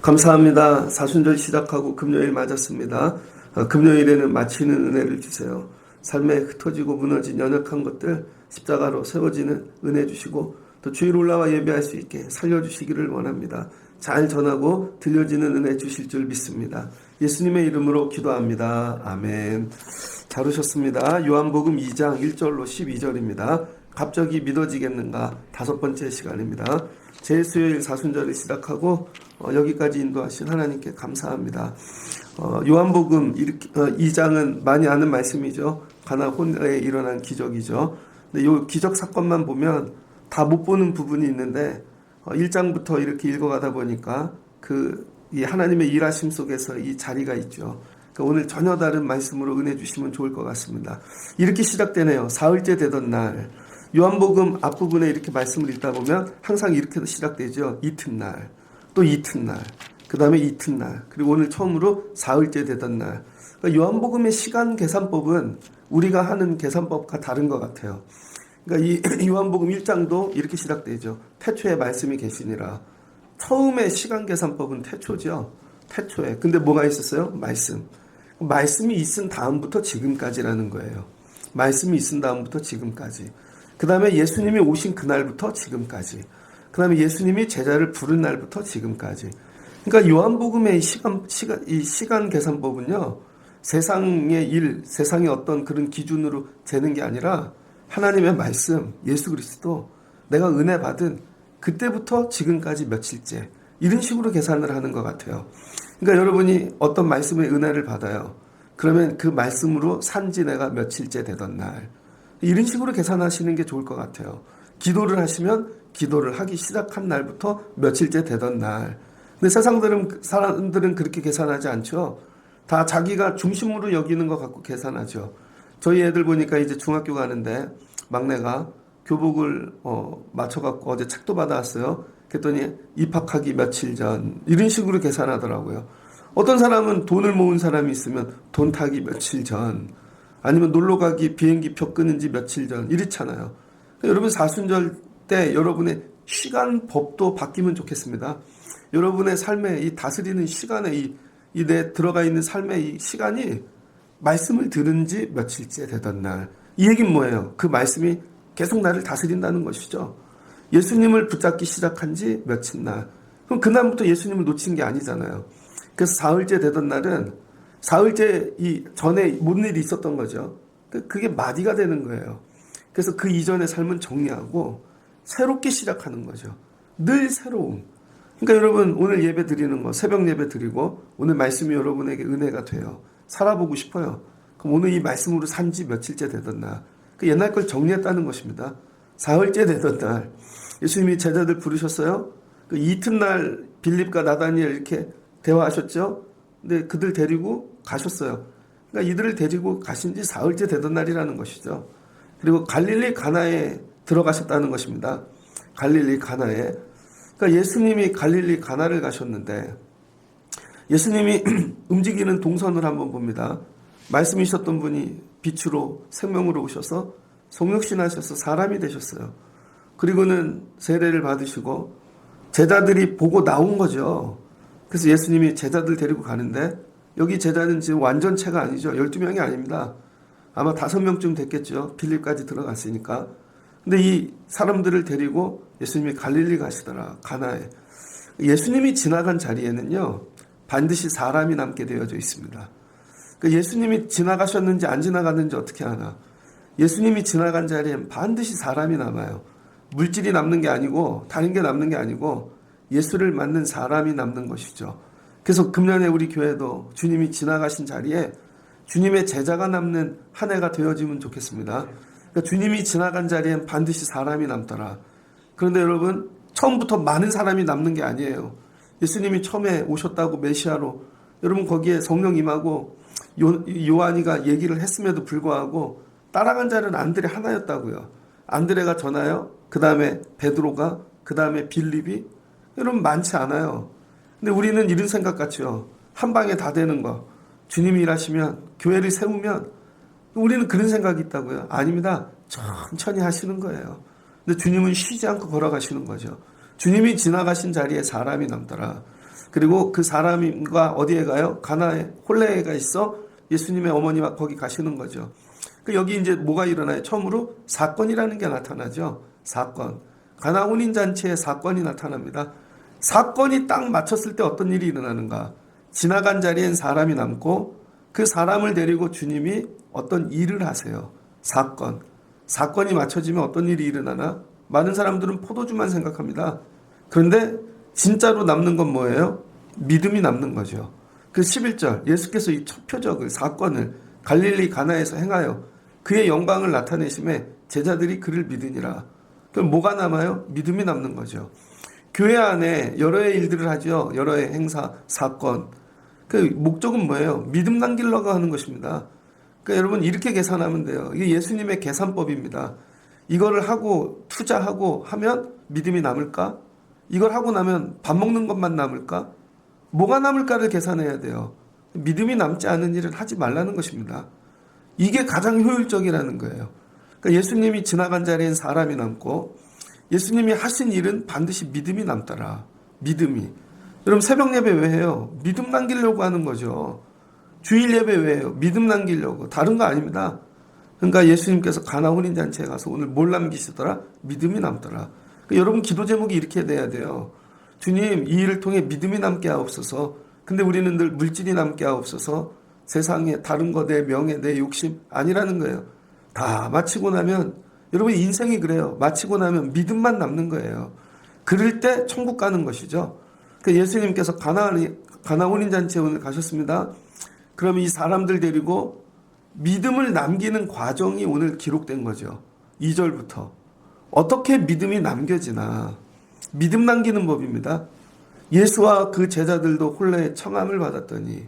감사합니다. 사순절 시작하고 금요일 맞았습니다. 금요일에는 마치는 은혜를 주세요. 삶에 흩어지고 무너진 연약한 것들 십자가로 세워지는 은혜 주시고 또 주일 올라와 예배할 수 있게 살려주시기를 원합니다. 잘 전하고 들려지는 은혜 주실 줄 믿습니다. 예수님의 이름으로 기도합니다. 아멘. 잘 오셨습니다. 요한복음 2장 1절로 12절입니다. 갑자기 믿어지겠는가? 5번째 시간입니다. 제수요일 사순절을 시작하고 여기까지 인도하신 하나님께 감사합니다. 요한복음 2장은 많이 아는 말씀이죠. 가나 혼에 일어난 기적이죠. 근데 이 기적 사건만 보면 다 못 보는 부분이 있는데 1장부터 이렇게 읽어가다 보니까 이 하나님의 일하심 속에서 이 자리가 있죠. 그러니까 오늘 전혀 다른 말씀으로 은혜 주시면 좋을 것 같습니다. 이렇게 시작되네요. 사흘째 되던 날. 요한복음 앞부분에 이렇게 말씀을 읽다 보면 항상 이렇게 시작되죠. 이튿날, 또 이튿날, 그 다음에 이튿날, 그리고 오늘 처음으로 사흘째 되던 날. 그러니까 요한복음의 시간 계산법은 우리가 하는 계산법과 다른 것 같아요. 그러니까 이 요한복음 1장도 이렇게 시작되죠. 태초에 말씀이 계시니라. 처음에 시간 계산법은 태초죠. 태초에. 근데 뭐가 있었어요? 말씀. 말씀이 있은 다음부터 지금까지라는 거예요. 말씀이 있은 다음부터 지금까지. 그 다음에 예수님이 오신 그날부터 지금까지. 그 다음에 예수님이 제자를 부른 날부터 지금까지. 그러니까 요한복음의 이 시간 계산법은요, 세상의 일, 세상의 어떤 그런 기준으로 재는 게 아니라 하나님의 말씀, 예수 그리스도, 내가 은혜 받은 그때부터 지금까지 며칠째, 이런 식으로 계산을 하는 것 같아요. 그러니까 여러분이 어떤 말씀의 은혜를 받아요. 그러면 그 말씀으로 산지 내가 며칠째 되던 날, 이런 식으로 계산하시는 게 좋을 것 같아요. 기도를 하시면 기도를 하기 시작한 날부터 며칠째 되던 날. 근데 사람들은 그렇게 계산하지 않죠. 다 자기가 중심으로 여기는 것 갖고 계산하죠. 저희 애들 보니까 이제 중학교 가는데 막내가 교복을 맞춰갖고 어제 책도 받아왔어요. 그랬더니 입학하기 며칠 전, 이런 식으로 계산하더라고요. 어떤 사람은 돈을 모은 사람이 있으면 돈 타기 며칠 전, 아니면 놀러가기 비행기표 끊은 지 며칠 전, 이렇잖아요. 여러분 사순절 때 여러분의 시간 법도 바뀌면 좋겠습니다. 여러분의 삶에 이 다스리는 시간에 이 내 들어가 있는 삶의 이 시간이 말씀을 들은 지 며칠째 되던 날. 이 얘기는 뭐예요? 그 말씀이 계속 나를 다스린다는 것이죠. 예수님을 붙잡기 시작한 지 며칠 날. 그럼 그날부터 예수님을 놓친 게 아니잖아요. 그래서 사흘째 되던 날은 사흘째 전에 뭔 일이 있었던 거죠. 그게 마디가 되는 거예요. 그래서 그 이전의 삶은 정리하고 새롭게 시작하는 거죠. 늘 새로움. 그러니까 여러분 오늘 예배 드리는 거, 새벽 예배 드리고 오늘 말씀이 여러분에게 은혜가 돼요. 살아보고 싶어요. 그럼 오늘 이 말씀으로 산 지 며칠째 되던 날. 그 옛날 걸 정리했다는 것입니다. 사흘째 되던 날. 예수님이 제자들 부르셨어요. 그 이튿날 빌립과 나다니엘 이렇게 대화하셨죠. 근데 그들 데리고 가셨어요. 그러니까 이들을 데리고 가신 지 사흘째 되던 날이라는 것이죠. 그리고 갈릴리 가나에 들어가셨다는 것입니다. 갈릴리 가나에. 그러니까 예수님이 갈릴리 가나를 가셨는데 예수님이 움직이는 동선을 한번 봅니다. 말씀이셨던 분이 빛으로 생명으로 오셔서 성육신하셔서 사람이 되셨어요. 그리고는 세례를 받으시고 제자들이 보고 나온 거죠. 그래서 예수님이 제자들 데리고 가는데 여기 제자는 지금 완전체가 아니죠. 12명이 아닙니다. 아마 5명쯤 됐겠죠. 빌립까지 들어갔으니까. 근데 이 사람들을 데리고 예수님이 갈릴리 가시더라. 가나에. 예수님이 지나간 자리에는요. 반드시 사람이 남게 되어져 있습니다. 그러니까 예수님이 지나가셨는지 안 지나갔는지 어떻게 아나. 예수님이 지나간 자리엔 반드시 사람이 남아요. 물질이 남는 게 아니고 다른 게 남는 게 아니고 예수를 맞는 사람이 남는 것이죠. 그래서 금년에 우리 교회도 주님이 지나가신 자리에 주님의 제자가 남는 한 해가 되어지면 좋겠습니다. 그러니까 주님이 지나간 자리엔 반드시 사람이 남더라. 그런데 여러분 처음부터 많은 사람이 남는 게 아니에요. 예수님이 처음에 오셨다고 메시아로 여러분 거기에 성령 임하고 요한이가 얘기를 했음에도 불구하고 따라간 자는 안드레 하나였다고요. 안드레가 전하여 그 다음에 베드로가 그 다음에 빌립이 여러분 많지 않아요. 근데 우리는 이런 생각 같죠. 한 방에 다 되는 거. 주님이 일하시면 교회를 세우면 우리는 그런 생각이 있다고요. 아닙니다. 천천히 하시는 거예요. 근데 주님은 쉬지 않고 걸어가시는 거죠. 주님이 지나가신 자리에 사람이 남더라. 그리고 그 사람과 어디에 가요? 가나에 홀레가 있어 예수님의 어머니와 거기 가시는 거죠. 여기 이제 뭐가 일어나요? 처음으로 사건이라는 게 나타나죠. 사건. 가나 혼인잔치에 사건이 나타납니다. 사건이 딱 맞췄을 때 어떤 일이 일어나는가? 지나간 자리엔 사람이 남고 그 사람을 데리고 주님이 어떤 일을 하세요. 사건. 사건이 맞춰지면 어떤 일이 일어나나? 많은 사람들은 포도주만 생각합니다. 그런데 진짜로 남는 건 뭐예요? 믿음이 남는 거죠. 그 11절 예수께서 이 첫 표적을 사건을 갈릴리 가나에서 행하여 그의 영광을 나타내심에 제자들이 그를 믿으니라. 그럼 뭐가 남아요? 믿음이 남는 거죠. 교회 안에 여러 의 일들을 하죠. 여러 의 행사, 사건. 그 목적은 뭐예요? 믿음 남기려고 하는 것입니다. 그러니까 여러분 이렇게 계산하면 돼요. 이게 예수님의 계산법입니다. 이거를 하고 투자하고 하면 믿음이 남을까? 이걸 하고 나면 밥 먹는 것만 남을까? 뭐가 남을까를 계산해야 돼요. 믿음이 남지 않은 일은 하지 말라는 것입니다. 이게 가장 효율적이라는 거예요. 그러니까 예수님이 지나간 자리엔 사람이 남고 예수님이 하신 일은 반드시 믿음이 남더라. 믿음이. 여러분 새벽 예배 왜 해요? 믿음 남기려고 하는 거죠. 주일 예배 왜 해요? 믿음 남기려고. 다른 거 아닙니다. 그러니까 예수님께서 가나 혼인잔치에 가서 오늘 뭘 남기시더라? 믿음이 남더라. 그러니까 여러분 기도 제목이 이렇게 돼야 돼요. 주님 이 일을 통해 믿음이 남게 하옵소서. 근데 우리는 늘 물질이 남게 하옵소서. 세상에 다른 거 내 명예 내 욕심 아니라는 거예요. 다 마치고 나면 여러분 인생이 그래요. 마치고 나면 믿음만 남는 거예요. 그럴 때 천국 가는 것이죠. 그러니까 예수님께서 가나 혼인잔치에 오늘 가셨습니다. 그러면 이 사람들 데리고 믿음을 남기는 과정이 오늘 기록된 거죠. 2절부터. 어떻게 믿음이 남겨지나. 믿음 남기는 법입니다. 예수와 그 제자들도 홀레의 청함을 받았더니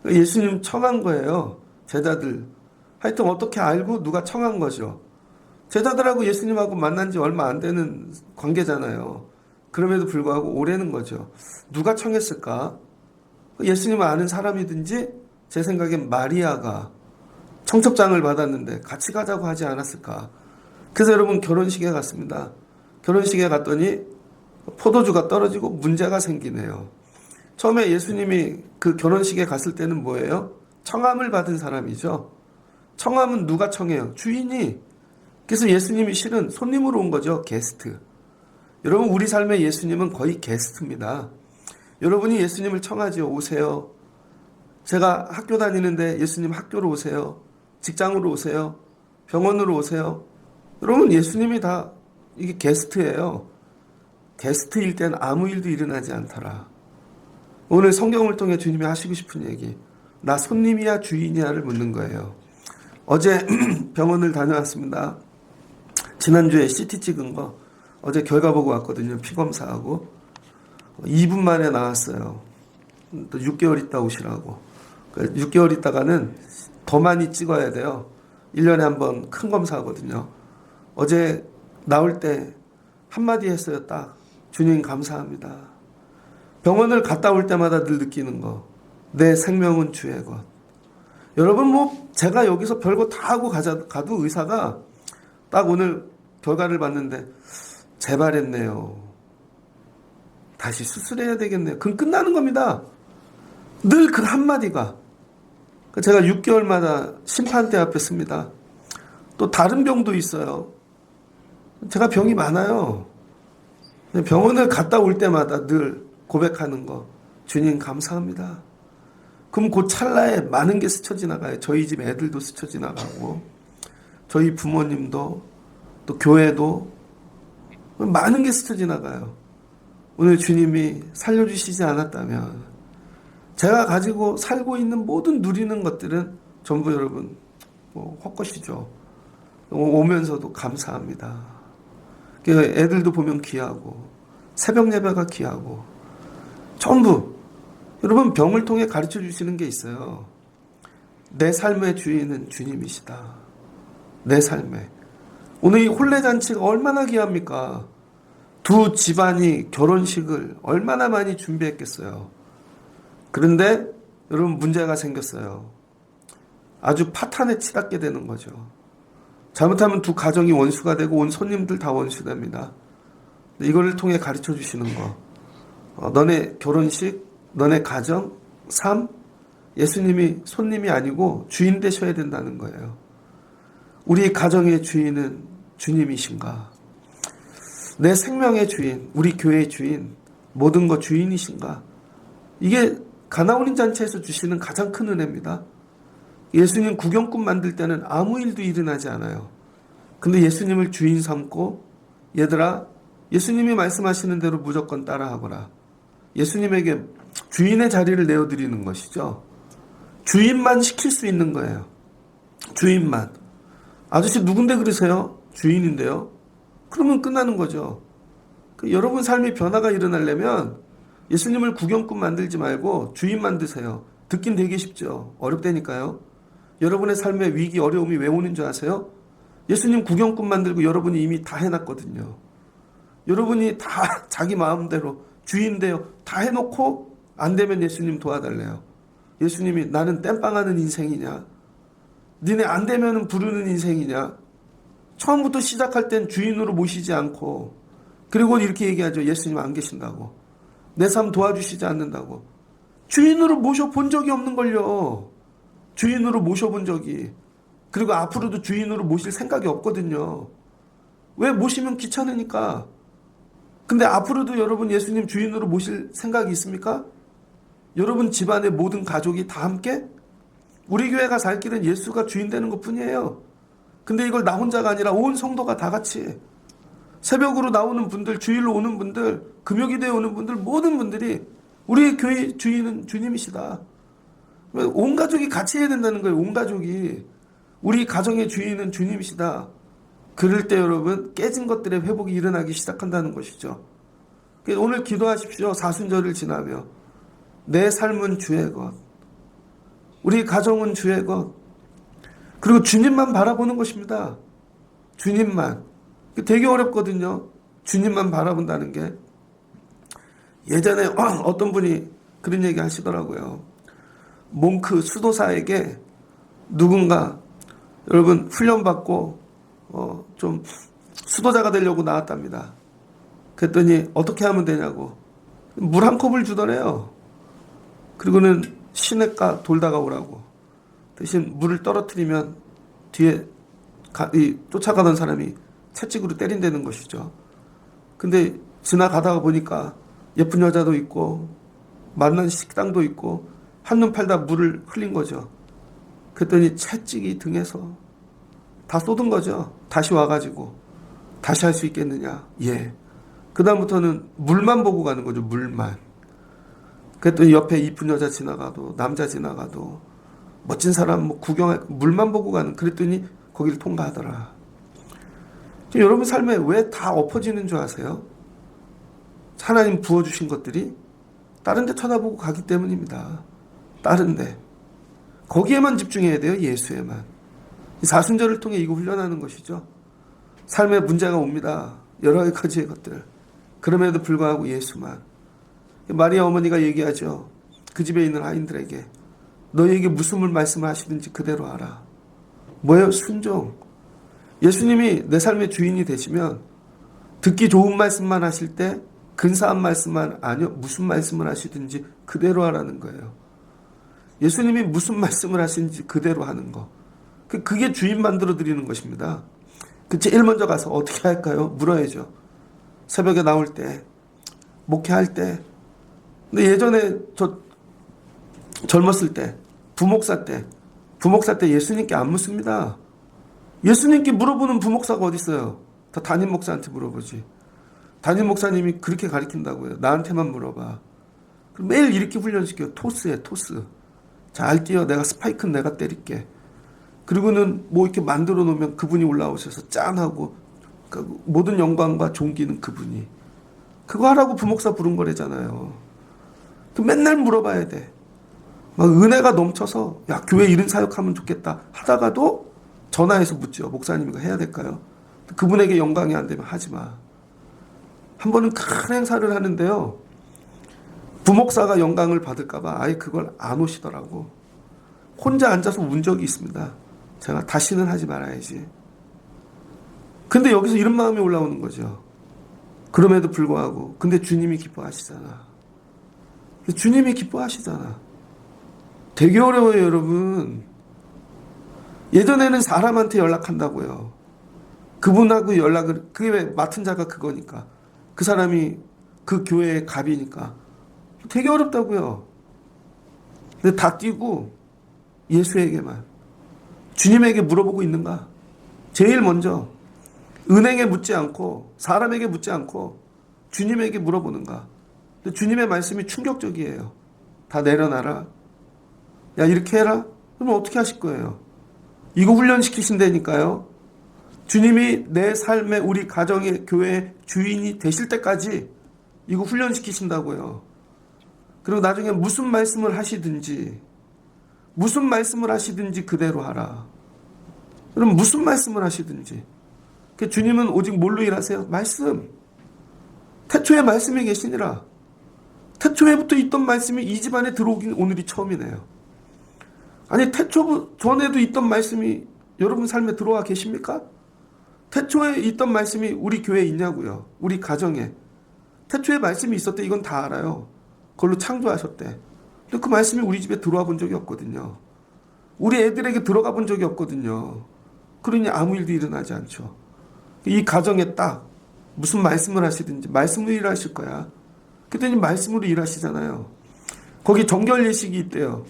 예수님 청한 거예요. 제자들. 하여튼 어떻게 알고 누가 청한 거죠. 제자들하고 예수님하고 만난 지 얼마 안 되는 관계잖아요. 그럼에도 불구하고 오래는 거죠. 누가 청했을까? 예수님을 아는 사람이든지 제 생각엔 마리아가 청첩장을 받았는데 같이 가자고 하지 않았을까? 그래서 여러분 결혼식에 갔습니다. 결혼식에 갔더니 포도주가 떨어지고 문제가 생기네요. 처음에 예수님이 그 결혼식에 갔을 때는 뭐예요? 청함을 받은 사람이죠. 청함은 누가 청해요? 주인이. 그래서 예수님이 실은 손님으로 온 거죠. 게스트. 여러분 우리 삶의 예수님은 거의 게스트입니다. 여러분이 예수님을 청하죠. 오세요. 제가 학교 다니는데 예수님 학교로 오세요. 직장으로 오세요. 병원으로 오세요. 여러분 예수님이 다 이게 게스트예요. 게스트일 땐 아무 일도 일어나지 않더라. 오늘 성경을 통해 주님이 하시고 싶은 얘기. 나 손님이야 주인이야를 묻는 거예요. 어제 병원을 다녀왔습니다. 지난주에 CT 찍은 거 어제 결과 보고 왔거든요. 피검사하고 2분 만에 나왔어요. 또 6개월 있다 오시라고. 6개월 있다가는 더 많이 찍어야 돼요. 1년에 한 번 큰 검사하거든요. 어제 나올 때 한마디 했어요. 딱 주님 감사합니다. 병원을 갔다 올 때마다 늘 느끼는 거. 내 생명은 주의 것. 여러분 뭐 제가 여기서 별거 다 하고 가도 의사가 딱 오늘 결과를 봤는데 재발했네요. 다시 수술해야 되겠네요. 그럼 끝나는 겁니다. 늘 그 한마디가. 제가 6개월마다 심판대 앞에 씁니다. 또 다른 병도 있어요. 제가 병이 많아요. 병원을 갔다 올 때마다 늘 고백하는 거. 주님 감사합니다. 그럼 그 찰나에 많은 게 스쳐 지나가요. 저희 집 애들도 스쳐 지나가고 저희 부모님도 또 교회도 많은 게 스쳐 지나가요. 오늘 주님이 살려주시지 않았다면 제가 가지고 살고 있는 모든 누리는 것들은 전부 여러분 헛것이죠. 오면서도 감사합니다. 애들도 보면 귀하고 새벽 예배가 귀하고 전부 여러분 병을 통해 가르쳐 주시는 게 있어요. 내 삶의 주인은 주님이시다. 내 삶에. 오늘 이 혼례잔치가 얼마나 귀합니까? 두 집안이 결혼식을 얼마나 많이 준비했겠어요. 그런데 여러분 문제가 생겼어요. 아주 파탄에 치닫게 되는 거죠. 잘못하면 두 가정이 원수가 되고 온 손님들 다 원수됩니다. 이거를 통해 가르쳐 주시는 거. 너네 결혼식, 너네 가정, 삶, 예수님이 손님이 아니고 주인 되셔야 된다는 거예요. 우리 가정의 주인은 주님이신가? 내 생명의 주인, 우리 교회의 주인, 모든 것 주인이신가? 이게 가나오니 잔치에서 주시는 가장 큰 은혜입니다. 예수님 구경꾼 만들 때는 아무 일도 일어나지 않아요. 근데 예수님을 주인 삼고, 얘들아, 예수님이 말씀하시는 대로 무조건 따라하거라. 예수님에게 주인의 자리를 내어드리는 것이죠. 주인만 시킬 수 있는 거예요. 주인만. 아저씨 누군데 그러세요? 주인인데요. 그러면 끝나는 거죠. 여러분 삶의 변화가 일어나려면 예수님을 구경꾼 만들지 말고 주인 만드세요. 듣긴 되게 쉽죠. 어렵다니까요. 여러분의 삶의 위기, 어려움이 왜 오는 줄 아세요? 예수님 구경꾼 만들고 여러분이 이미 다 해놨거든요. 여러분이 다 자기 마음대로 주인되어 다 해놓고 안 되면 예수님 도와달래요. 예수님이 나는 땜빵하는 인생이냐? 니네 안 되면 부르는 인생이냐? 처음부터 시작할 땐 주인으로 모시지 않고, 그리고 이렇게 얘기하죠. 예수님 안 계신다고. 내 삶 도와주시지 않는다고. 주인으로 모셔본 적이 없는걸요. 주인으로 모셔본 적이. 그리고 앞으로도 주인으로 모실 생각이 없거든요. 왜? 모시면 귀찮으니까. 근데 앞으로도 여러분 예수님 주인으로 모실 생각이 있습니까? 여러분 집안의 모든 가족이 다 함께? 우리 교회가 살 길은 예수가 주인 되는 것 뿐이에요. 근데 이걸 나 혼자가 아니라 온 성도가 다 같이, 새벽으로 나오는 분들, 주일로 오는 분들, 금요기도에 오는 분들, 모든 분들이 우리 교회 주인은 주님이시다. 온 가족이 같이 해야 된다는 거예요. 온 가족이. 우리 가정의 주인은 주님이시다. 그럴 때 여러분 깨진 것들의 회복이 일어나기 시작한다는 것이죠. 오늘 기도하십시오. 사순절을 지나며 내 삶은 주의 것, 우리 가정은 주의 것, 그리고 주님만 바라보는 것입니다. 주님만. 되게 어렵거든요. 주님만 바라본다는 게. 예전에 어떤 분이 그런 얘기 하시더라고요. 몽크 수도사에게 누군가 여러분 훈련받고 좀 수도자가 되려고 나왔답니다. 그랬더니 어떻게 하면 되냐고 물 한 컵을 주더래요. 그리고는 시냇가 돌다가 오라고. 대신 물을 떨어뜨리면 뒤에 쫓아가던 사람이 채찍으로 때린다는 것이죠. 근데 지나가다가 보니까 예쁜 여자도 있고 만난 식당도 있고 한눈 팔다 물을 흘린 거죠. 그랬더니 채찍이 등에서 다 쏟은 거죠. 다시 와가지고 다시 할 수 있겠느냐. 예. 그 다음부터는 물만 보고 가는 거죠. 물만. 그랬더니 옆에 이쁜 여자 지나가도 남자 지나가도 멋진 사람 구경할 물만 보고 가는. 그랬더니 거기를 통과하더라. 여러분 삶에 왜 다 엎어지는 줄 아세요? 하나님 부어주신 것들이 다른 데 쳐다보고 가기 때문입니다. 다른 데. 거기에만 집중해야 돼요. 예수에만. 사순절을 통해 이거 훈련하는 것이죠. 삶에 문제가 옵니다. 여러 가지의 것들. 그럼에도 불구하고 예수만. 마리아 어머니가 얘기하죠. 그 집에 있는 아이들에게 너희에게 무슨 말씀을 하시든지 그대로 하라. 뭐예요? 순종. 예수님이 내 삶의 주인이 되시면 듣기 좋은 말씀만 하실 때 근사한 말씀만 아니요 무슨 말씀을 하시든지 그대로 하라는 거예요. 예수님이 무슨 말씀을 하시는지 그대로 하는 거. 그게 주인 만들어 드리는 것입니다. 제일 먼저 가서 어떻게 할까요? 물어야죠. 새벽에 나올 때, 목회할 때. 근데 예전에 저 젊었을 때, 부목사 때 예수님께 안 묻습니다. 예수님께 물어보는 부목사가 어디 있어요? 다 담임 목사한테 물어보지. 담임 목사님이 그렇게 가르친다고요. 나한테만 물어봐. 매일 이렇게 훈련시켜요. 토스해, 토스. 잘 뛰어. 내가 스파이크는 내가 때릴게. 그리고는 이렇게 만들어 놓으면 그분이 올라오셔서 짠하고 모든 영광과 존귀는 그분이. 그거 하라고 부목사 부른 거래잖아요. 맨날 물어봐야 돼. 막 은혜가 넘쳐서 야 교회 이런 사역하면 좋겠다 하다가도 전화해서 묻죠. 목사님 이거 해야 될까요? 그분에게 영광이 안 되면 하지 마. 한 번은 큰 행사를 하는데요. 부목사가 영광을 받을까 봐 아예 그걸 안 오시더라고. 혼자 앉아서 운 적이 있습니다. 제가 다시는 하지 말아야지. 근데 여기서 이런 마음이 올라오는 거죠. 그럼에도 불구하고 근데 주님이 기뻐하시잖아. 주님이 기뻐하시잖아. 되게 어려워요, 여러분. 예전에는 사람한테 연락한다고요. 그분하고 연락을, 그게 왜 맡은 자가 그거니까. 그 사람이 그 교회의 갑이니까. 되게 어렵다고요. 근데 다 띄고 예수에게만, 주님에게 물어보고 있는가? 제일 먼저 은행에 묻지 않고 사람에게 묻지 않고 주님에게 물어보는가? 근데 주님의 말씀이 충격적이에요. 다 내려놔라. 야, 이렇게 해라? 그러면 어떻게 하실 거예요? 이거 훈련시키신다니까요. 주님이 내 삶의, 우리 가정의, 교회의 주인이 되실 때까지 이거 훈련시키신다고요. 그리고 나중에 무슨 말씀을 하시든지 그대로 하라. 그럼 무슨 말씀을 하시든지. 주님은 오직 뭘로 일하세요? 말씀. 태초에 말씀이 계시니라. 태초에부터 있던 말씀이 이 집안에 들어오긴 오늘이 처음이네요. 아니, 태초 전에도 있던 말씀이 여러분 삶에 들어와 계십니까? 태초에 있던 말씀이 우리 교회에 있냐고요. 우리 가정에. 태초에 말씀이 있었대. 이건 다 알아요. 그걸로 창조하셨대. 근데 그 말씀이 우리 집에 들어와 본 적이 없거든요. 우리 애들에게 들어가 본 적이 없거든요. 그러니 아무 일도 일어나지 않죠. 이 가정에 딱 무슨 말씀을 하시든지 말씀으로 일하실 거야. 그랬더니 말씀으로 일하시잖아요. 거기 정결 예식이 있대요.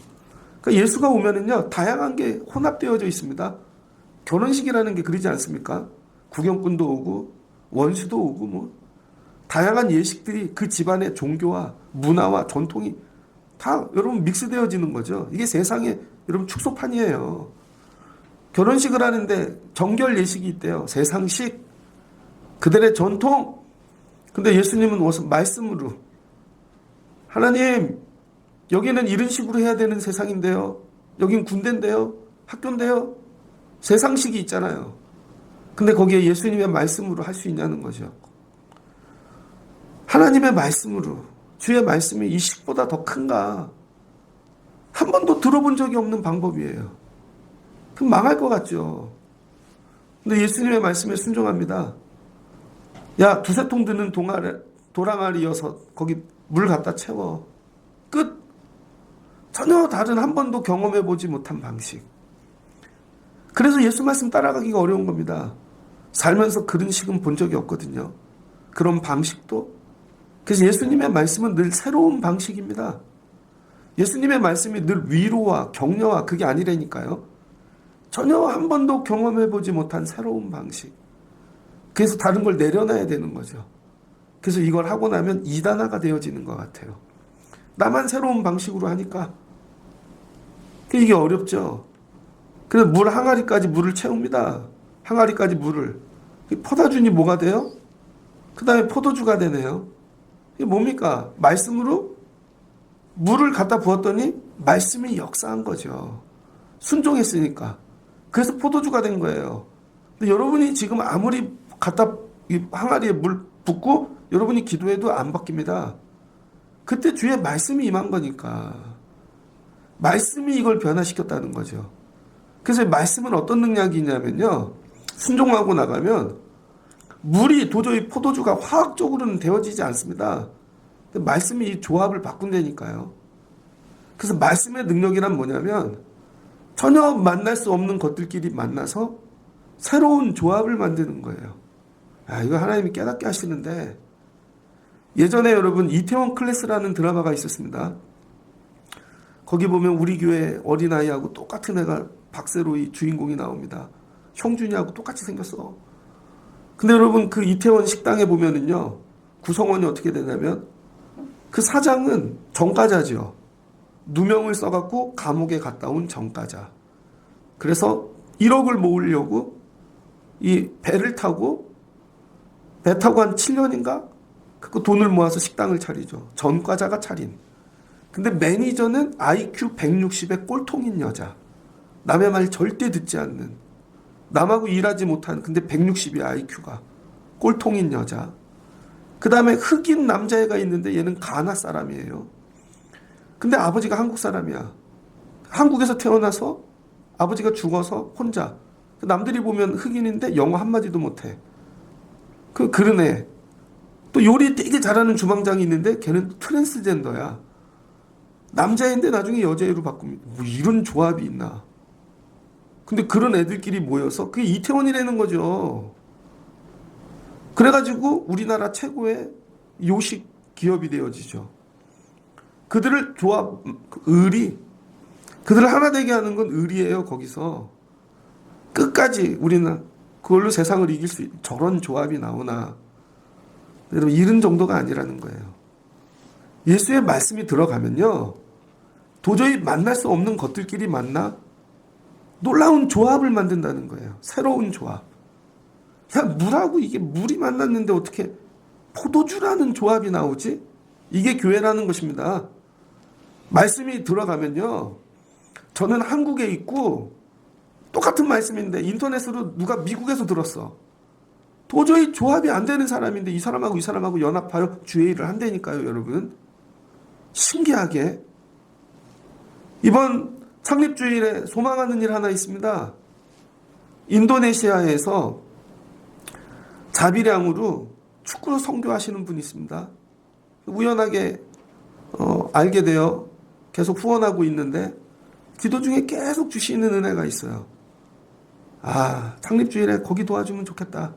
그러니까 예수가 오면은요, 다양한 게 혼합되어져 있습니다. 결혼식이라는 게 그러지 않습니까? 구경꾼도 오고 원수도 오고 뭐 다양한 예식들이 그 집안의 종교와 문화와 전통이 다 여러분 믹스되어지는 거죠. 이게 세상의 여러분 축소판이에요. 결혼식을 하는데 정결 예식이 있대요. 세상식, 그들의 전통. 근데 예수님은 와서 말씀으로, 하나님, 여기는 이런 식으로 해야 되는 세상인데요. 여긴 군대인데요. 학교인데요. 세상식이 있잖아요. 근데 거기에 예수님의 말씀으로 할 수 있냐는 거죠. 하나님의 말씀으로, 주의 말씀이 이 식보다 더 큰가? 한 번도 들어본 적이 없는 방법이에요. 그럼 망할 것 같죠. 근데 예수님의 말씀에 순종합니다. 야, 두세 통 드는 도랑아리 이어서 거기 물 갖다 채워. 끝. 전혀 다른, 한 번도 경험해보지 못한 방식. 그래서 예수 말씀 따라가기가 어려운 겁니다. 살면서 그런 식은 본 적이 없거든요. 그런 방식도. 그래서 예수님의 말씀은 늘 새로운 방식입니다. 예수님의 말씀이 늘 위로와 격려와 그게 아니라니까요. 전혀 한 번도 경험해보지 못한 새로운 방식. 그래서 다른 걸 내려놔야 되는 거죠. 그래서 이걸 하고 나면 이단화가 되어지는 것 같아요. 나만 새로운 방식으로 하니까. 이게 어렵죠. 그래서 물 항아리까지 물을 채웁니다. 항아리까지 물을. 퍼다 주니 뭐가 돼요? 그 다음에 포도주가 되네요. 이게 뭡니까? 말씀으로 물을 갖다 부었더니 말씀이 역사한 거죠. 순종했으니까. 그래서 포도주가 된 거예요. 근데 여러분이 지금 아무리 갖다 항아리에 물 붓고 여러분이 기도해도 안 바뀝니다. 그때 주의 말씀이 임한 거니까. 말씀이 이걸 변화시켰다는 거죠. 그래서 말씀은 어떤 능력이냐면요, 순종하고 나가면 물이 도저히 포도주가 화학적으로는 되어지지 않습니다. 근데 말씀이 이 조합을 바꾼다니까요. 그래서 말씀의 능력이란 뭐냐면 전혀 만날 수 없는 것들끼리 만나서 새로운 조합을 만드는 거예요. 이거 하나님이 깨닫게 하시는데, 예전에 여러분 이태원 클래스라는 드라마가 있었습니다. 거기 보면 우리 교회 어린아이하고 똑같은 애가 박세로이 주인공이 나옵니다. 형준이하고 똑같이 생겼어. 근데 여러분 그 이태원 식당에 보면은요, 구성원이 어떻게 되냐면 그 사장은 정가자죠. 누명을 써갖고 감옥에 갔다 온 정가자. 그래서 1억을 모으려고 이 배를 타고, 배 타고 한 7년인가? 그 돈을 모아서 식당을 차리죠. 전과자가 차린. 근데 매니저는 IQ 160의 꼴통인 여자. 남의 말 절대 듣지 않는. 남하고 일하지 못한, 근데 160이 IQ가. 꼴통인 여자. 그 다음에 흑인 남자애가 있는데 얘는 가나 사람이에요. 근데 아버지가 한국 사람이야. 한국에서 태어나서 아버지가 죽어서 혼자. 남들이 보면 흑인인데 영어 한마디도 못해. 그런 애. 또 요리 되게 잘하는 주방장이 있는데 걔는 트랜스젠더야. 남자인데 나중에 여자애로 바꿉니다. 뭐 이런 조합이 있나. 근데 그런 애들끼리 모여서 그게 이태원이라는 거죠. 그래가지고 우리나라 최고의 요식 기업이 되어지죠. 그들을 그들을 하나 되게 하는 건 의리예요. 거기서 끝까지 우리는 그걸로 세상을 이길 수 있는 저런 조합이 나오나. 여러분 이런 정도가 아니라는 거예요. 예수의 말씀이 들어가면요, 도저히 만날 수 없는 것들끼리 만나 놀라운 조합을 만든다는 거예요. 새로운 조합. 야, 물하고 이게 물이 만났는데 어떻게 포도주라는 조합이 나오지? 이게 교회라는 것입니다. 말씀이 들어가면요, 저는 한국에 있고 똑같은 말씀인데 인터넷으로 누가 미국에서 들었어. 도저히 조합이 안 되는 사람인데 이 사람하고 이 사람하고 연합하여 주의 일을 한다니까요, 여러분. 신기하게 이번 창립주일에 소망하는 일 하나 있습니다. 인도네시아에서 자비량으로 축구 선교하시는 분이 있습니다. 우연하게 알게 되어 계속 후원하고 있는데 기도 중에 계속 주시는 은혜가 있어요. 아, 창립주일에 거기 도와주면 좋겠다.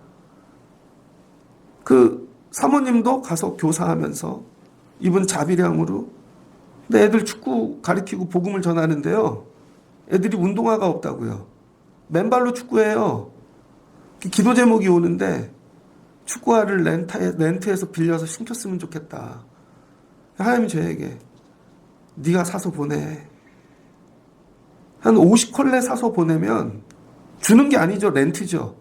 그 사모님도 가서 교사하면서 이분 자비량으로 근데 애들 축구 가르치고 복음을 전하는데요. 애들이 운동화가 없다고요. 맨발로 축구해요. 기도 제목이 오는데 축구화를 렌트해서 빌려서 신겼으면 좋겠다. 하나님이 저에게 네가 사서 보내. 한 50컬레 사서 보내면 주는 게 아니죠. 렌트죠.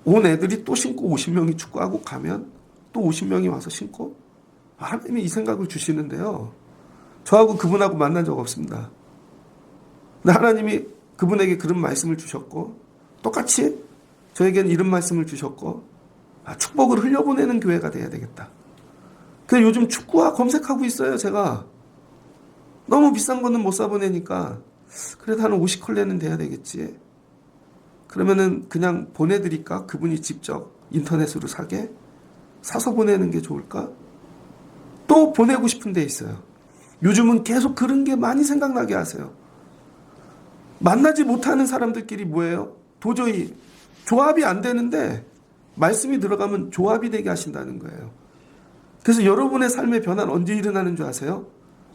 온 애들이 또 신고 50명이 축구하고 가면 또 50명이 와서 신고 하나님이 이 생각을 주시는데요. 저하고 그분하고 만난 적 없습니다. 근데 하나님이 그분에게 그런 말씀을 주셨고 똑같이 저에게는 이런 말씀을 주셨고 축복을 흘려보내는 교회가 돼야 되겠다. 그래서 요즘 축구화 검색하고 있어요. 제가 너무 비싼 거는 못 사보내니까 그래도 한 50컬레는 돼야 되겠지. 그러면은 그냥 보내드릴까? 그분이 직접 인터넷으로 사게? 사서 보내는 게 좋을까? 또 보내고 싶은 데 있어요. 요즘은 계속 그런 게 많이 생각나게 하세요. 만나지 못하는 사람들끼리 뭐예요? 도저히 조합이 안 되는데 말씀이 들어가면 조합이 되게 하신다는 거예요. 그래서 여러분의 삶의 변화는 언제 일어나는 줄 아세요?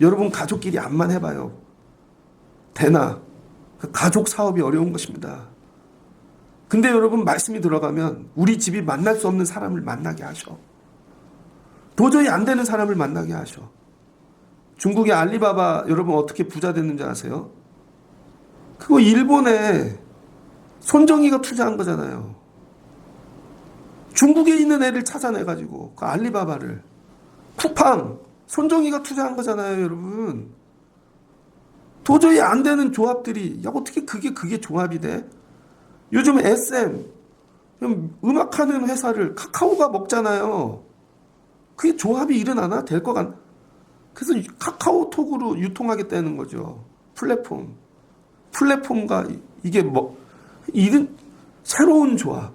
여러분 가족끼리 암만 해봐요. 되나? 가족 사업이 어려운 것입니다. 근데 여러분 말씀이 들어가면 우리 집이 만날 수 없는 사람을 만나게 하셔. 도저히 안 되는 사람을 만나게 하셔. 중국의 알리바바 여러분 어떻게 부자 됐는지 아세요? 그거 일본에 손정희가 투자한 거잖아요. 중국에 있는 애를 찾아내가지고 그 알리바바를 쿠팡 손정희가 투자한 거잖아요, 여러분. 도저히 안 되는 조합들이 야 어떻게 그게 조합이 돼? 요즘 SM 음악하는 회사를 카카오가 먹잖아요. 그게 조합이 일어나나? 될 것 같나? 그래서 카카오톡으로 유통하겠다는 거죠. 플랫폼과 이게 이런 새로운 조합.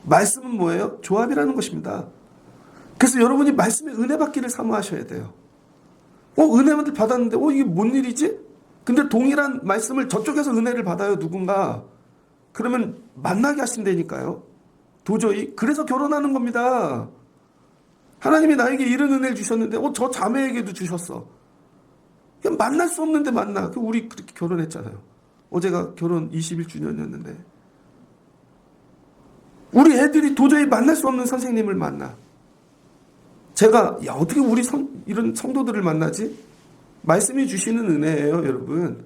말씀은 뭐예요? 조합이라는 것입니다. 그래서 여러분이 말씀의 은혜 받기를 사모하셔야 돼요. 은혜를 받았는데 이게 뭔 일이지? 근데 동일한 말씀을 저쪽에서 은혜를 받아요, 누군가. 그러면 만나게 하신다니까요. 도저히. 그래서 결혼하는 겁니다. 하나님이 나에게 이런 은혜를 주셨는데 저 자매에게도 주셨어. 그냥 만날 수 없는데 만나. 우리 그렇게 결혼했잖아요. 어제가 결혼 21주년이었는데 우리 애들이 도저히 만날 수 없는 선생님을 만나. 제가 어떻게 우리 이런 성도들을 만나지? 말씀이 주시는 은혜예요, 여러분.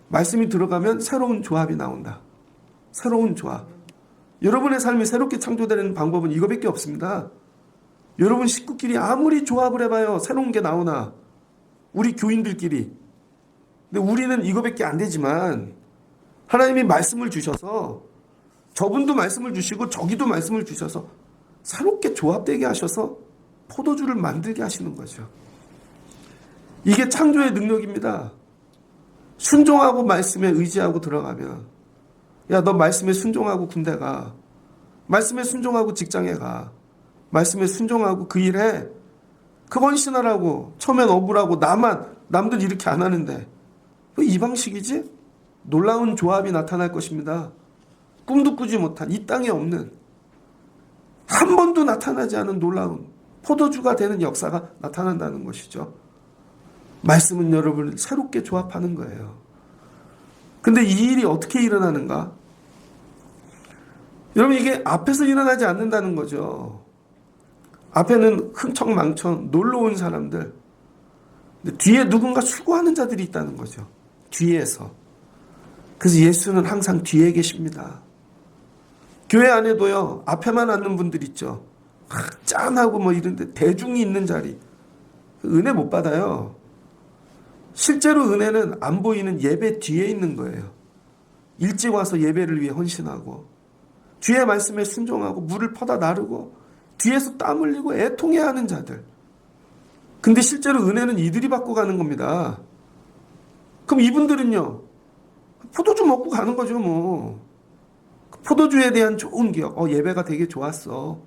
말씀이 들어가면 새로운 조합이 나온다. 새로운 조합. 여러분의 삶이 새롭게 창조되는 방법은 이거밖에 없습니다. 여러분 식구끼리 아무리 조합을 해봐요. 새로운 게 나오나. 우리 교인들끼리. 근데 우리는 이거밖에 안 되지만 하나님이 말씀을 주셔서 저분도 말씀을 주시고 저기도 말씀을 주셔서 새롭게 조합되게 하셔서 포도주를 만들게 하시는 거죠. 이게 창조의 능력입니다. 순종하고 말씀에 의지하고 들어가면 야, 너 말씀에 순종하고 군대 가. 말씀에 순종하고 직장에 가. 말씀에 순종하고 그 일해. 그 헌신하라고 처음엔 억울하고 남들 이렇게 안 하는데 왜 이 방식이지? 놀라운 조합이 나타날 것입니다. 꿈도 꾸지 못한 이 땅에 없는 한 번도 나타나지 않은 놀라운 포도주가 되는 역사가 나타난다는 것이죠. 말씀은 여러분을 새롭게 조합하는 거예요. 근데 이 일이 어떻게 일어나는가? 여러분 이게 앞에서 일어나지 않는다는 거죠. 앞에는 흥청망청 놀러 온 사람들, 근데 뒤에 누군가 수고하는 자들이 있다는 거죠. 뒤에서. 그래서 예수는 항상 뒤에 계십니다. 교회 안에도요, 앞에만 앉는 분들 있죠. 짠하고 뭐 이런데 대중이 있는 자리, 은혜 못 받아요. 실제로 은혜는 안 보이는 예배 뒤에 있는 거예요. 일찍 와서 예배를 위해 헌신하고 주의 말씀에 순종하고 물을 퍼다 나르고 뒤에서 땀 흘리고 애통해하는 자들. 근데 실제로 은혜는 이들이 받고 가는 겁니다. 그럼 이분들은요, 포도주 먹고 가는 거죠 뭐. 포도주에 대한 좋은 기억, 예배가 되게 좋았어.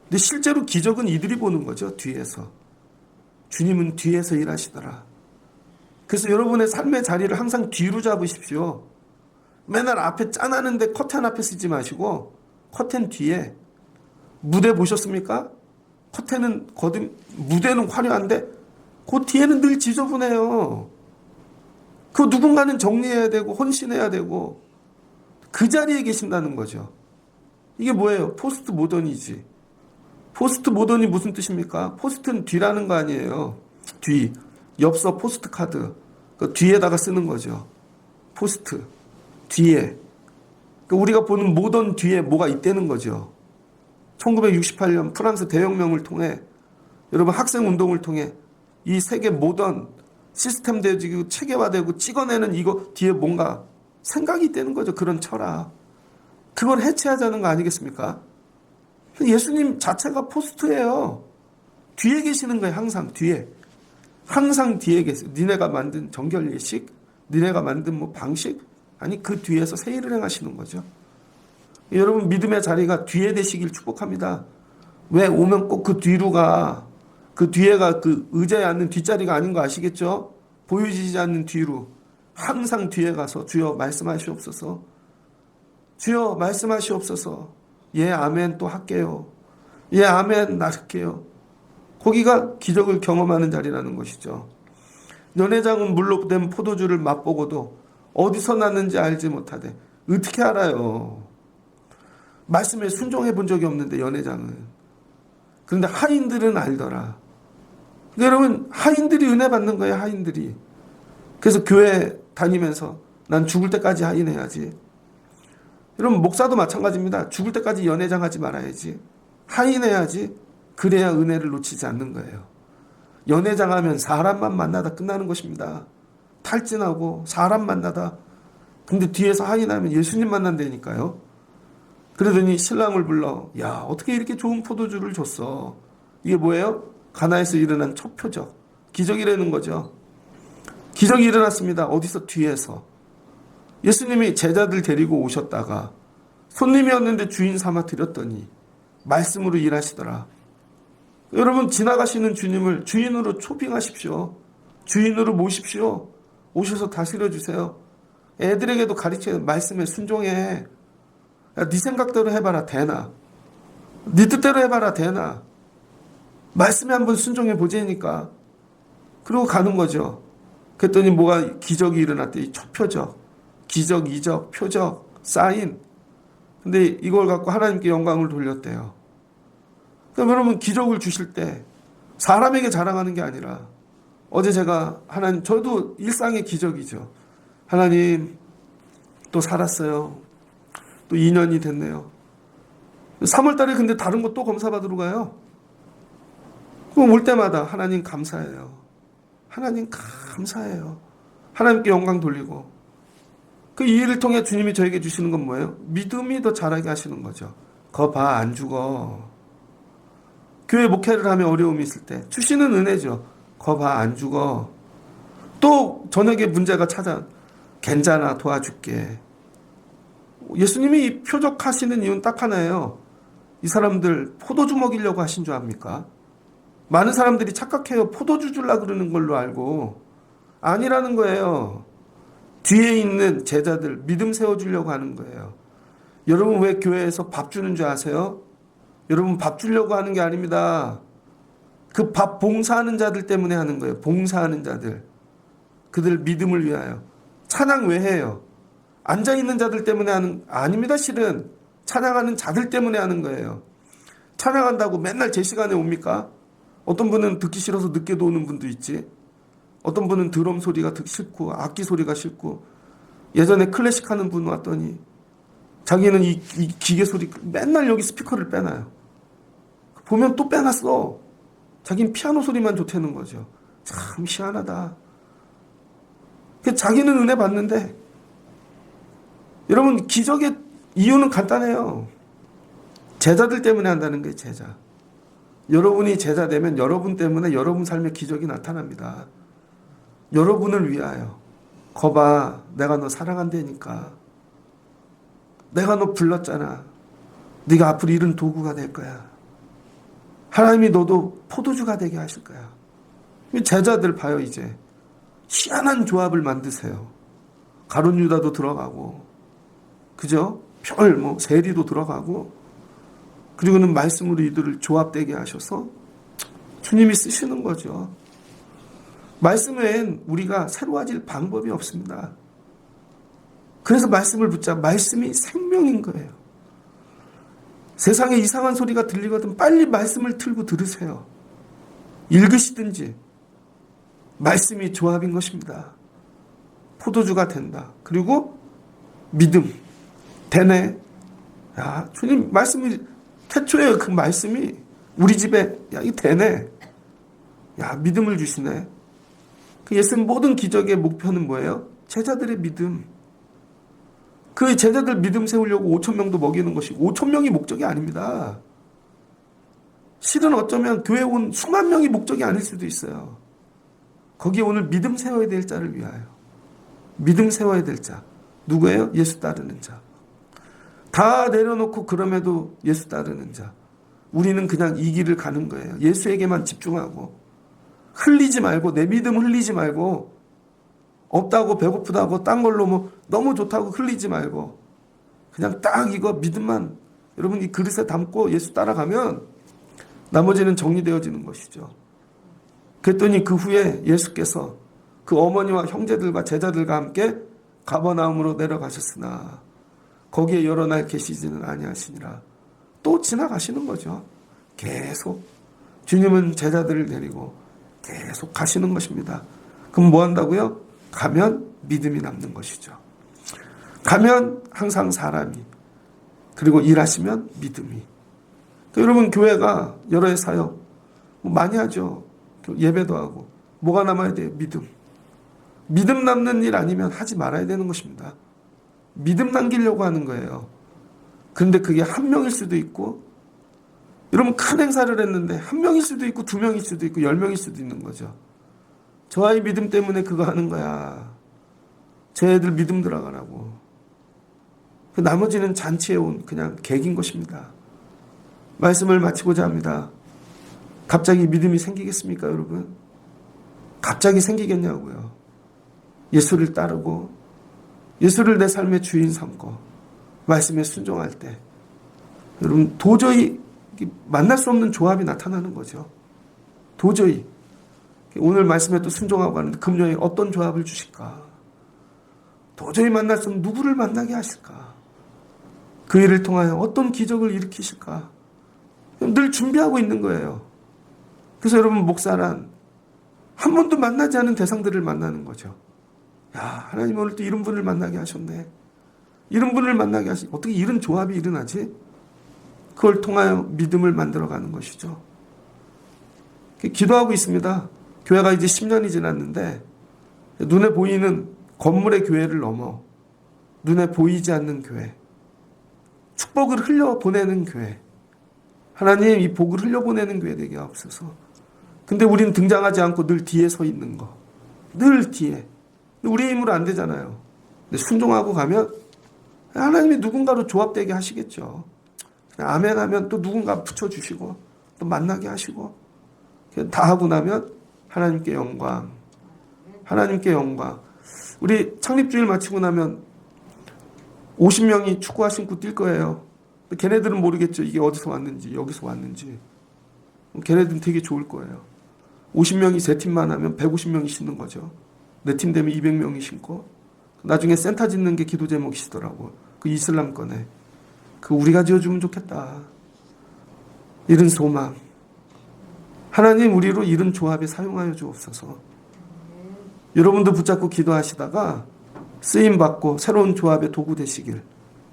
근데 실제로 기적은 이들이 보는 거죠, 뒤에서. 주님은 뒤에서 일하시더라. 그래서 여러분의 삶의 자리를 항상 뒤로 잡으십시오. 맨날 앞에 짠하는데 커튼 앞에 쓰지 마시고 커튼 뒤에. 무대 보셨습니까? 커튼은 무대는 화려한데 그 뒤에는 늘 지저분해요. 그 누군가는 정리해야 되고 헌신해야 되고 그 자리에 계신다는 거죠. 이게 뭐예요? 포스트 모던이지. 포스트 모던이 무슨 뜻입니까? 포스트는 뒤라는 거 아니에요. 뒤. 엽서 포스트 카드. 그 뒤에다가 쓰는 거죠. 포스트. 뒤에. 우리가 보는 모던 뒤에 뭐가 있다는 거죠. 1968년 프랑스 대혁명을 통해 여러분 학생 운동을 통해 이 세계 모던 시스템 되어지고 체계화되고 찍어내는 이거 뒤에 뭔가 생각이 있다는 거죠. 그런 철학. 그걸 해체하자는 거 아니겠습니까? 예수님 자체가 포스트예요. 뒤에 계시는 거예요. 항상 뒤에. 항상 뒤에 계세요. 니네가 만든 정결 예식, 니네가 만든 뭐 방식, 아니 그 뒤에서 새 일을 행하시는 거죠. 여러분 믿음의 자리가 뒤에 되시길 축복합니다. 왜 오면 꼭 그 뒤로 가. 그 뒤에가 그 의자에 앉는 뒷자리가 아닌 거 아시겠죠? 보여지지 않는 뒤로. 항상 뒤에 가서 주여 말씀하시옵소서. 주여 말씀하시옵소서. 예 아멘 또 할게요. 예 아멘 나 할게요. 거기가 기적을 경험하는 자리라는 것이죠. 연회장은 물로 된 포도주를 맛보고도 어디서 났는지 알지 못하되 어떻게 알아요? 말씀에 순종해 본 적이 없는데 연회장은. 그런데 하인들은 알더라. 여러분 하인들이 은혜 받는 거예요. 하인들이. 그래서 교회 다니면서 난 죽을 때까지 하인해야지. 여러분 목사도 마찬가지입니다. 죽을 때까지 연회장 하지 말아야지. 하인해야지. 그래야 은혜를 놓치지 않는 거예요. 연회장 하면 사람만 만나다 끝나는 것입니다. 탈진하고 사람 만나다. 근데 뒤에서 하인하면 예수님 만난다니까요. 그러더니 신랑을 불러. 야 어떻게 이렇게 좋은 포도주를 줬어. 이게 뭐예요? 가나에서 일어난 첫 표적. 기적이라는 거죠. 기적이 일어났습니다. 어디서? 뒤에서. 예수님이 제자들 데리고 오셨다가 손님이었는데 주인 삼아 드렸더니 말씀으로 일하시더라. 여러분 지나가시는 주님을 주인으로 초빙하십시오. 주인으로 모십시오. 오셔서 다스려 주세요. 애들에게도 가르쳐요. 말씀에 순종해. 야, 네 생각대로 해봐라 되나. 네 뜻대로 해봐라 되나. 말씀에 한번 순종해 보자니까. 그러고 가는 거죠. 그랬더니 뭐가 기적이 일어났대. 이 첫 표적. 기적, 이적, 표적, 사인. 근데 이걸 갖고 하나님께 영광을 돌렸대요. 그럼 여러분 기적을 주실 때 사람에게 자랑하는 게 아니라 어제 제가 하나님 저도 일상의 기적이죠. 하나님 또 살았어요. 또 2년이 됐네요. 3월달에 근데 다른 거 또 검사받으러 가요. 그럼 올 때마다 하나님 감사해요. 하나님 감사해요. 하나님께 영광 돌리고 그 이 일을 통해 주님이 저에게 주시는 건 뭐예요? 믿음이 더 자라게 하시는 거죠. 거 봐 안 죽어. 교회 목회를 하면 어려움이 있을 때 주시는 은혜죠. 거 봐 안 죽어. 또 저녁에 문제가 찾아 괜찮아 도와줄게. 예수님이 표적하시는 이유는 딱 하나예요. 이 사람들 포도주 먹이려고 하신 줄 압니까? 많은 사람들이 착각해요. 포도주 주려고 그러는 걸로 알고. 아니라는 거예요. 뒤에 있는 제자들 믿음 세워주려고 하는 거예요. 여러분 왜 교회에서 밥 주는 줄 아세요? 여러분 밥 주려고 하는 게 아닙니다. 그 밥 봉사하는 자들 때문에 하는 거예요. 봉사하는 자들. 그들 믿음을 위하여. 찬양 왜 해요? 앉아있는 자들 때문에 하는, 아닙니다, 실은. 찬양하는 자들 때문에 하는 거예요. 찬양한다고 맨날 제 시간에 옵니까? 어떤 분은 듣기 싫어서 늦게도 오는 분도 있지. 어떤 분은 드럼 소리가 듣기 싫고, 악기 소리가 싫고, 예전에 클래식 하는 분 왔더니, 자기는 이 기계 소리, 맨날 여기 스피커를 빼놔요. 보면 또 빼놨어. 자기는 피아노 소리만 좋다는 거죠. 참 희한하다. 자기는 은혜 받는데, 여러분, 기적의 이유는 간단해요. 제자들 때문에 한다는 게 제자. 여러분이 제자 되면 여러분 때문에 여러분 삶에 기적이 나타납니다. 여러분을 위하여. 거봐, 내가 너 사랑한다니까. 내가 너 불렀잖아. 네가 앞으로 이런 도구가 될 거야. 하나님이 너도 포도주가 되게 하실 거야. 제자들 봐요, 이제. 희한한 조합을 만드세요. 가룟 유다도 들어가고, 그죠? 세리도 들어가고, 그리고는 말씀으로 이들을 조합되게 하셔서 주님이 쓰시는 거죠. 말씀 외엔 우리가 새로워질 방법이 없습니다. 그래서 말씀을 붙잡아. 말씀이 생명인 거예요. 세상에 이상한 소리가 들리거든 빨리 말씀을 틀고 들으세요. 읽으시든지. 말씀이 조합인 것입니다. 포도주가 된다. 그리고 믿음. 되네. 야, 주님 말씀이 태초에 그 말씀이 우리 집에 이 되네. 야, 믿음을 주시네. 그 예수님 모든 기적의 목표는 뭐예요? 제자들의 믿음. 그 제자들 믿음 세우려고 5,000명도 먹이는 것이고 5,000명이 목적이 아닙니다. 실은 어쩌면 교회 온 수만 명이 목적이 아닐 수도 있어요. 거기에 오늘 믿음 세워야 될 자를 위하여. 믿음 세워야 될 자. 누구예요? 예수 따르는 자. 다 내려놓고 그럼에도 예수 따르는 자. 우리는 그냥 이 길을 가는 거예요. 예수에게만 집중하고 흘리지 말고 내 믿음 흘리지 말고 없다고 배고프다고 딴 걸로 너무 좋다고 흘리지 말고 그냥 딱 이거 믿음만 여러분 이 그릇에 담고 예수 따라가면 나머지는 정리되어지는 것이죠. 그랬더니 그 후에 예수께서 그 어머니와 형제들과 제자들과 함께 가버나움으로 내려가셨으나 거기에 여러 날 계시지는 아니하시니라. 또 지나가시는 거죠. 계속 주님은 제자들을 데리고 계속 가시는 것입니다. 그럼 뭐 한다고요? 가면 믿음이 남는 것이죠. 가면 항상 사람이 그리고 일하시면 믿음이. 그러니까 여러분 교회가 여러 해 사역 많이 하죠. 예배도 하고 뭐가 남아야 돼요? 믿음. 믿음 남는 일 아니면 하지 말아야 되는 것입니다. 믿음 남기려고 하는 거예요. 그런데 그게 한 명일 수도 있고 여러분 큰 행사를 했는데 한 명일 수도 있고 2명일 수도 있고 10명일 수도 있는 거죠. 저 아이 믿음 때문에 그거 하는 거야. 제 애들 믿음 들어가라고. 그 나머지는 잔치에 온 그냥 객인 것입니다. 말씀을 마치고자 합니다. 갑자기 믿음이 생기겠습니까, 여러분? 갑자기 생기겠냐고요. 예수를 따르고 예수를 내 삶의 주인 삼고 말씀에 순종할 때 여러분 도저히 만날 수 없는 조합이 나타나는 거죠. 도저히. 오늘 말씀에 또 순종하고 하는데 금요일 어떤 조합을 주실까? 도저히 만날 수 없는 누구를 만나게 하실까? 그 일을 통하여 어떤 기적을 일으키실까? 늘 준비하고 있는 거예요. 그래서 여러분 목사란 한 번도 만나지 않은 대상들을 만나는 거죠. 야, 하나님 오늘 또 이런 분을 만나게 하셨네. 이런 분을 만나게 하시고 어떻게 이런 조합이 일어나지? 그걸 통하여 믿음을 만들어가는 것이죠. 기도하고 있습니다. 교회가 이제 10년이 지났는데 눈에 보이는 건물의 교회를 넘어 눈에 보이지 않는 교회, 축복을 흘려보내는 교회, 하나님 이 복을 흘려보내는 교회 되게 하옵소서. 근데 우리는 등장하지 않고 늘 뒤에 서 있는 거, 늘 뒤에. 우리의 힘으로 안 되잖아요. 근데 순종하고 가면 하나님이 누군가로 조합되게 하시겠죠. 아멘 하면 또 누군가 붙여주시고 또 만나게 하시고 다 하고 나면 하나님께 영광. 하나님께 영광. 우리 창립주일 마치고 나면 50명이 축구화 신고 뛸 거예요. 걔네들은 모르겠죠. 이게 어디서 왔는지, 여기서 왔는지. 걔네들은 되게 좋을 거예요. 50명이 세 팀만 하면 150명이 신는 거죠. 내 팀 되면 200명이 신고. 나중에 센터 짓는 게 기도 제목이시더라고. 그 이슬람 거네. 그 우리가 지어주면 좋겠다. 이런 소망. 하나님 우리로 이런 조합에 사용하여 주옵소서. 여러분도 붙잡고 기도하시다가 쓰임받고 새로운 조합의 도구 되시길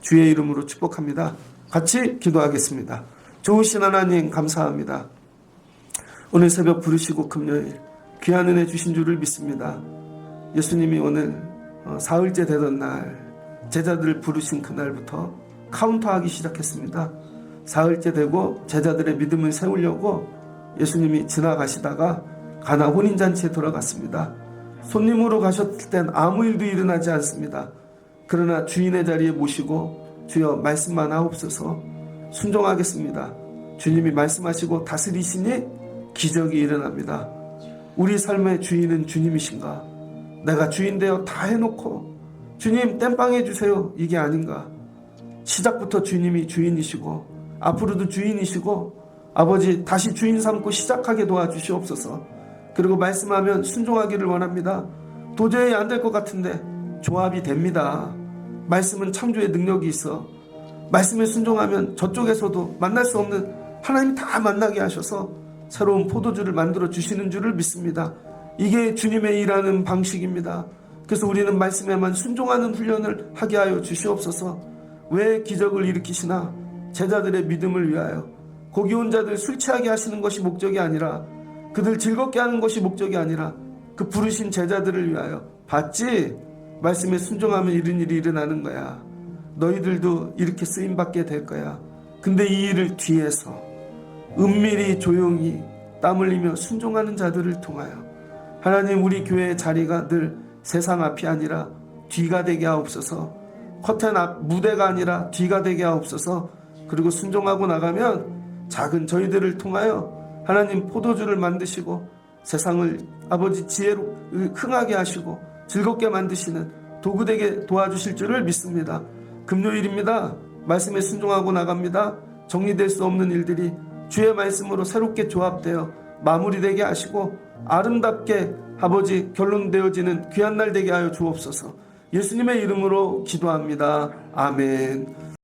주의 이름으로 축복합니다. 같이 기도하겠습니다. 좋으신 하나님 감사합니다. 오늘 새벽 부르시고 금요일 귀한 은혜 주신 줄을 믿습니다. 예수님이 오늘 사흘째 되던 날 제자들을 부르신 그날부터 카운터하기 시작했습니다. 사흘째 되고 제자들의 믿음을 세우려고 예수님이 지나가시다가 가나 혼인잔치에 돌아갔습니다. 손님으로 가셨을 땐 아무 일도 일어나지 않습니다. 그러나 주인의 자리에 모시고 주여 말씀만 하옵소서 순종하겠습니다. 주님이 말씀하시고 다스리시니 기적이 일어납니다. 우리 삶의 주인은 주님이신가? 내가 주인 되어 다 해놓고 주님 땜빵해 주세요 이게 아닌가? 시작부터 주님이 주인이시고 앞으로도 주인이시고 아버지 다시 주인 삼고 시작하게 도와주시옵소서. 그리고 말씀하면 순종하기를 원합니다. 도저히 안 될 것 같은데 조합이 됩니다. 말씀은 창조의 능력이 있어. 말씀에 순종하면 저쪽에서도 만날 수 없는 하나님이 다 만나게 하셔서 새로운 포도주를 만들어 주시는 줄을 믿습니다. 이게 주님의 일하는 방식입니다. 그래서 우리는 말씀에만 순종하는 훈련을 하게 하여 주시옵소서. 왜 기적을 일으키시나? 제자들의 믿음을 위하여. 고기 온 자들 술 취하게 하시는 것이 목적이 아니라, 그들 즐겁게 하는 것이 목적이 아니라 그 부르신 제자들을 위하여. 봤지? 말씀에 순종하면 이런 일이 일어나는 거야. 너희들도 이렇게 쓰임받게 될 거야. 근데 이 일을 뒤에서 은밀히 조용히 땀 흘리며 순종하는 자들을 통하여 하나님 우리 교회의 자리가 늘 세상 앞이 아니라 뒤가 되게 하옵소서. 커튼 앞 무대가 아니라 뒤가 되게 하옵소서. 그리고 순종하고 나가면 작은 저희들을 통하여 하나님 포도주를 만드시고 세상을 아버지 지혜로 흥하게 하시고 즐겁게 만드시는 도구 되게 도와주실 줄을 믿습니다. 금요일입니다. 말씀에 순종하고 나갑니다. 정리될 수 없는 일들이 주의 말씀으로 새롭게 조합되어 마무리되게 하시고 아름답게 아버지 결론되어지는 귀한 날 되게 하여 주옵소서. 예수님의 이름으로 기도합니다. 아멘.